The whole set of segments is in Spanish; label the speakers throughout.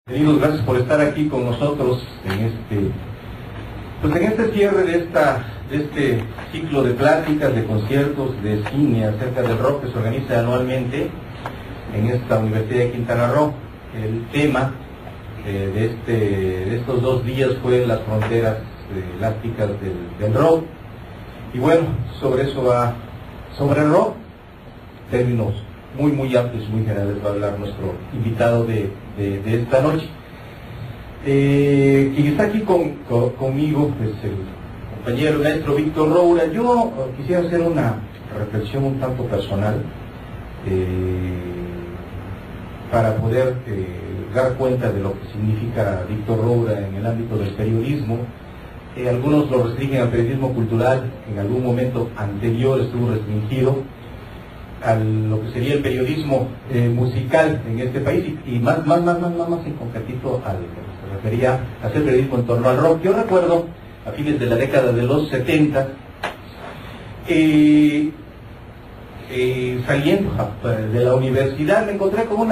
Speaker 1: Queridos, gracias por estar aquí con nosotros en este cierre de este ciclo de pláticas, de conciertos, de cine acerca del rock que se organiza anualmente en esta Universidad de Quintana Roo. El tema de estos 2 días fue las fronteras elásticas del rock. Y bueno, sobre eso sobre el rock, términos muy amplios, muy generales, va a hablar nuestro invitado de esta noche. Quien está aquí conmigo es el compañero maestro Víctor Roura. Yo quisiera hacer una reflexión un tanto personal para poder dar cuenta de lo que significa Víctor Roura en el ámbito del periodismo. Algunos lo restringen al periodismo cultural, en algún momento anterior estuvo restringido a lo que sería el periodismo musical en este país y más en concretito al que se refería a hacer periodismo en torno al rock. Yo recuerdo a fines de la década de los 70 saliendo de la universidad me encontré con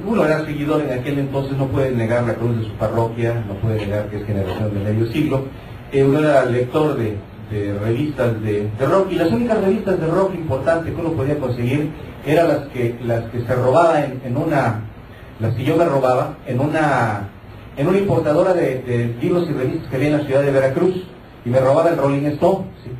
Speaker 1: uno era seguidor en aquel entonces, no puede negar la cruz de su parroquia, no puede negar que es generación de medio siglo. Uno era lector de revistas de rock, y las únicas revistas de rock importantes que uno podía conseguir eran las que se robaba las que yo me robaba en una importadora de libros y revistas que había en la ciudad de Veracruz, y me robaba el Rolling Stone, ¿sí?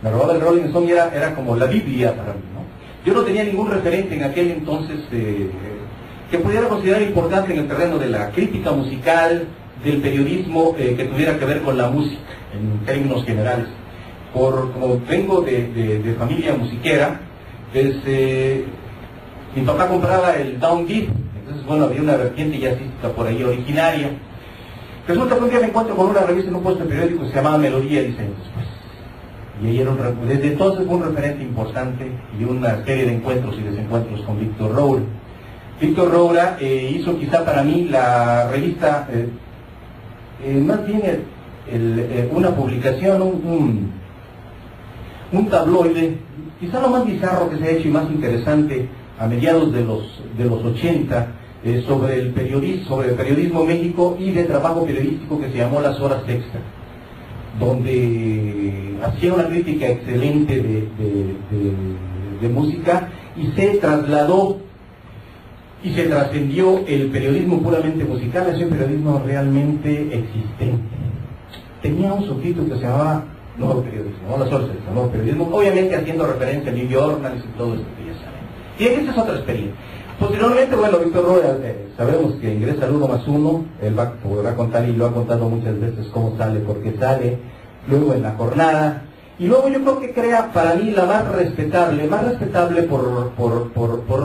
Speaker 1: Me robaba el Rolling Stone y era como la Biblia para mí, ¿no? Yo no tenía ningún referente en aquel entonces que pudiera considerar importante en el terreno de la crítica musical, del periodismo, que tuviera que ver con la música en términos generales. Como vengo de familia musiquera, mi papá compraba el downbeat, entonces bueno, había una vertiente jazzística por ahí originaria. Resulta que un día me encuentro con una revista en un puesto de periódico que se llamaba Melodía y Diseños, y ahí desde entonces fue un referente importante y una serie de encuentros y desencuentros con Víctor Roura. Víctor Roura hizo quizá para mí la revista, más bien una publicación, un tabloide, quizá lo más bizarro que se ha hecho y más interesante a mediados de los 80, sobre el periodismo en México y de trabajo periodístico, que se llamó Las Horas Extra, donde hacía una crítica excelente de música, y se trasladó y se trascendió el periodismo puramente musical hacia un periodismo realmente existente. Tenía un subtítulo que se llamaba Nuevo Periodismo, no Las Horas Extra, Nuevo Periodismo, obviamente haciendo referencia a New York y todo esto que ya saben. Y esa es otra experiencia. Posteriormente, bueno, Víctor Roura, sabemos que ingresa al 1+1, él podrá contar, y lo ha contado muchas veces, cómo sale, por qué sale, luego en la jornada, y luego yo creo que crea para mí la más respetable por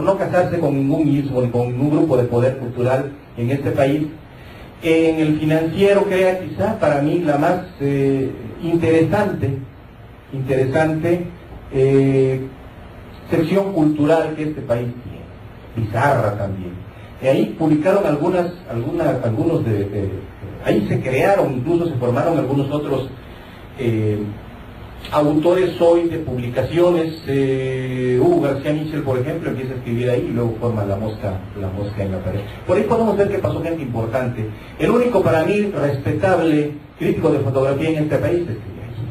Speaker 1: no casarse con ningún ismo ni con ningún grupo de poder cultural en este país. En el Financiero crea quizá para mí la más interesante sección cultural que este país tiene, bizarra también. Y ahí publicaron ahí se crearon, incluso se formaron algunos otros autores hoy de publicaciones. Hugo García Michel, por ejemplo, empieza a escribir ahí y luego forma la mosca en la pared. Por ahí podemos ver que pasó gente importante. El único para mí respetable crítico de fotografía en este país escribe allí.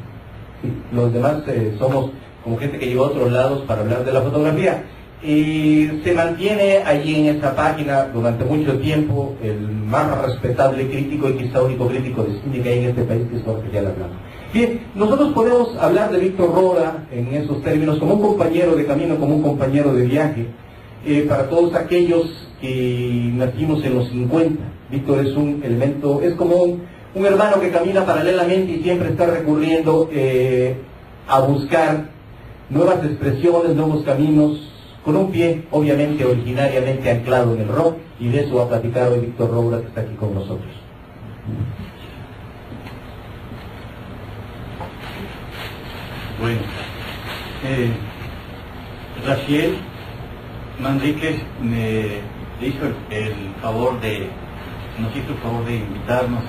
Speaker 1: Sí, los demás somos como gente que llegó a otros lados para hablar de la fotografía. Y se mantiene allí en esta página durante mucho tiempo el más respetable crítico y quizá único crítico de cine que hay en este país, que es Jorge Ayala Blanco. Bien, nosotros podemos hablar de Víctor Roura en esos términos como un compañero de camino, como un compañero de viaje, para todos aquellos que nacimos en los 50. Víctor es un elemento, es como un hermano que camina paralelamente y siempre está recurriendo a buscar nuevas expresiones, nuevos caminos, con un pie obviamente originariamente anclado en el rock, y de eso va a platicar hoy Víctor Roura, que está aquí con nosotros.
Speaker 2: Bueno, Raciel Manríquez nos hizo el favor de invitarnos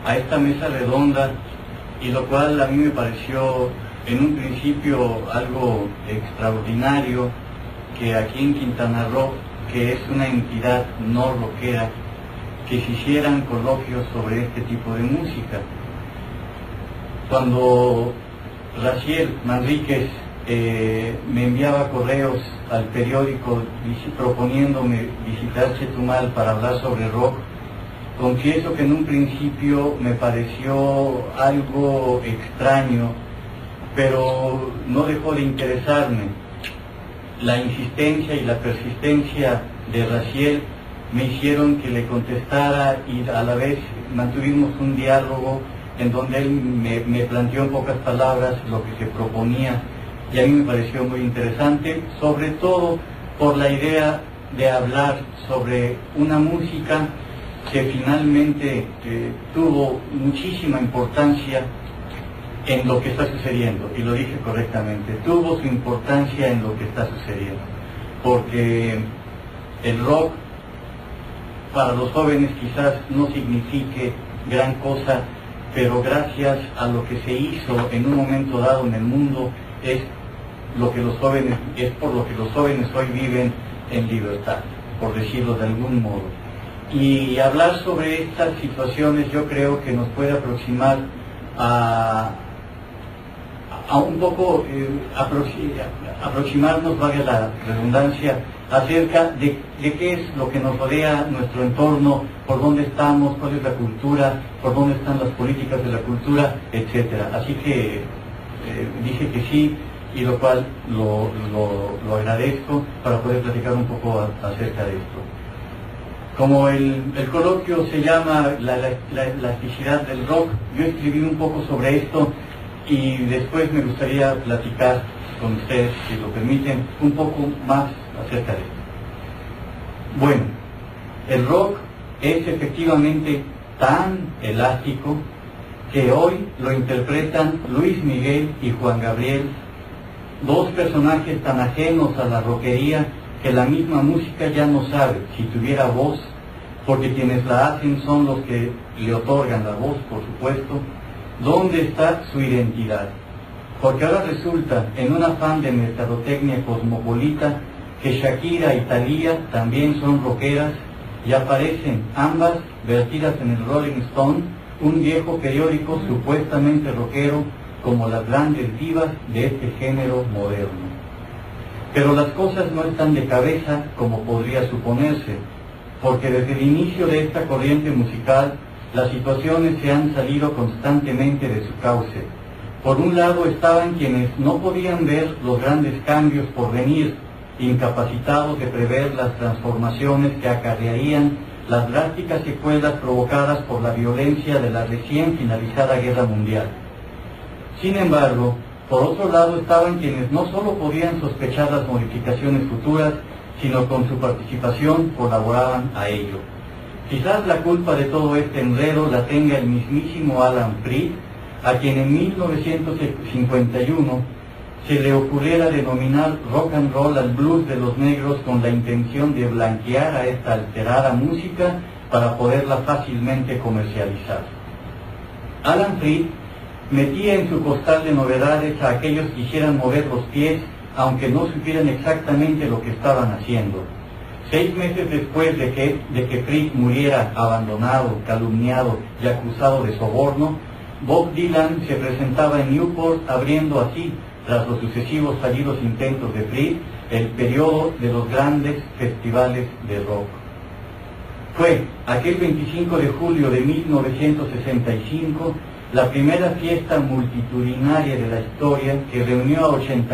Speaker 2: a esta mesa redonda, y lo cual a mí me pareció en un principio algo extraordinario, que aquí en Quintana Roo que es una entidad no rockera, que se hicieran coloquios sobre este tipo de música. Cuando Raciel Manríquez me enviaba correos al periódico proponiéndome visitar Chetumal para hablar sobre rock, confieso que en un principio me pareció algo extraño, pero no dejó de interesarme. La insistencia y la persistencia de Raciel me hicieron que le contestara, y a la vez mantuvimos un diálogo en donde él me planteó en pocas palabras lo que se proponía, y a mí me pareció muy interesante, sobre todo por la idea de hablar sobre una música que finalmente tuvo muchísima importancia en lo que está sucediendo, y lo dije correctamente, tuvo su importancia en lo que está sucediendo, porque el rock para los jóvenes quizás no signifique gran cosa, pero gracias a lo que se hizo en un momento dado en el mundo, es por lo que los jóvenes hoy viven en libertad, por decirlo de algún modo. Y hablar sobre estas situaciones yo creo que nos puede aproximar a un poco, aproximarnos, valga la redundancia, acerca de qué es lo que nos rodea, nuestro entorno, por dónde estamos, cuál es la cultura, por dónde están las políticas de la cultura, etcétera. Así que dije que sí, y lo cual lo agradezco para poder platicar un poco acerca de esto. Como el coloquio se llama la elasticidad del rock, yo escribí un poco sobre esto y después me gustaría platicar con ustedes, si lo permiten, un poco más acerca de esto. Bueno, el rock es efectivamente tan elástico que hoy lo interpretan Luis Miguel y Juan Gabriel, dos personajes tan ajenos a la rockería que la misma música ya no sabe si tuviera voz, porque quienes la hacen son los que le otorgan la voz, por supuesto. ¿Dónde está su identidad? Porque ahora resulta, en un afán de mercadotecnia cosmopolita, que Shakira y Thalía también son rockeras, y aparecen ambas vertidas en el Rolling Stone, un viejo periódico supuestamente rockero, como las grandes divas de este género moderno. Pero las cosas no están de cabeza como podría suponerse, porque desde el inicio de esta corriente musical, las situaciones se han salido constantemente de su cauce. Por un lado estaban quienes no podían ver los grandes cambios por venir, incapacitados de prever las transformaciones que acarrearían las drásticas secuelas provocadas por la violencia de la recién finalizada Guerra Mundial. Sin embargo, por otro lado estaban quienes no solo podían sospechar las modificaciones futuras, sino con su participación colaboraban a ello. Quizás la culpa de todo este enredo la tenga el mismísimo Alan Freed, a quien en 1951 se le ocurriera denominar rock and roll al blues de los negros con la intención de blanquear a esta alterada música para poderla fácilmente comercializar. Alan Freed metía en su costal de novedades a aquellos que quisieran mover los pies, aunque no supieran exactamente lo que estaban haciendo. 6 meses después de que Freed muriera abandonado, calumniado y acusado de soborno, Bob Dylan se presentaba en Newport, abriendo así, tras los sucesivos fallidos intentos de Freed, el periodo de los grandes festivales de rock. Fue aquel 25 de julio de 1965 la primera fiesta multitudinaria de la historia que reunió a 80.000